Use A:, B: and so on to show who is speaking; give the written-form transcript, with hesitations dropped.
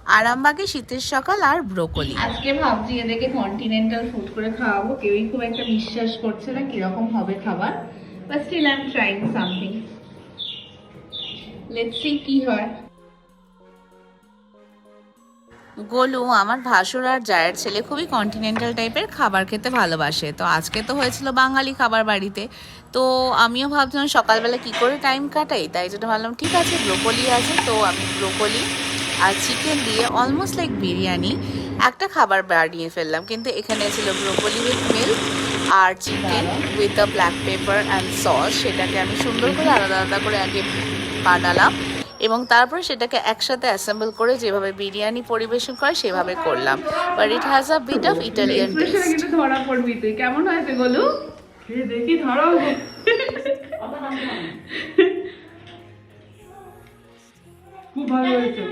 A: আরামবাগে শীতের সকাল আর ব্রোকলি।
B: আজকে ভাবছি এদেরকে কন্টিনেন্টাল ফুড করে খাওয়াবো, কেউই খুব একটা বিশ্বাস করছে না কিরকম হবে খাবার, but still I am trying something. Let's see কি হয়।
A: গোলু আমার ভাসুর আর জায়ের ছেলে খুবই কন্টিনেন্টাল টাইপের খাবার খেতে ভালোবাসে, তো আজকে তো হয়েছিল বাঙালি খাবার বাড়িতে। তো আমিও ভাবছিলাম সকালবেলা কি করে টাইম কাটাই, তাই জন্য ভাবলাম ঠিক আছে ব্রোকলি আছে, তো আমি ব্রোকলি আর চিকেন দিয়ে অলমোস্ট লাইক বিরিয়ানি একটা খাবার বানিয়ে ফেললাম। কিন্তু এখানে ছিল ব্রোকলি উইথ মিল্ক আর chicken with a black pepper and sauce. সেটাকে আমি সুন্দর করে আলাদা আলাদা করে আগে বানালাম এবং তারপরে সেটাকে একসাথে অ্যাসেম্বল করে যেভাবে বিরিয়ানি পরিবেশন করে সেভাবে করলাম। But it has a bit of Italian
B: এক্সপ্রেশনে
A: টেস্ট।
B: কিন্তু ধরা পড়বি তুই। কেমন হয়েছে গোলু? দেখি ধরাও। খুব ভালো হয়েছে।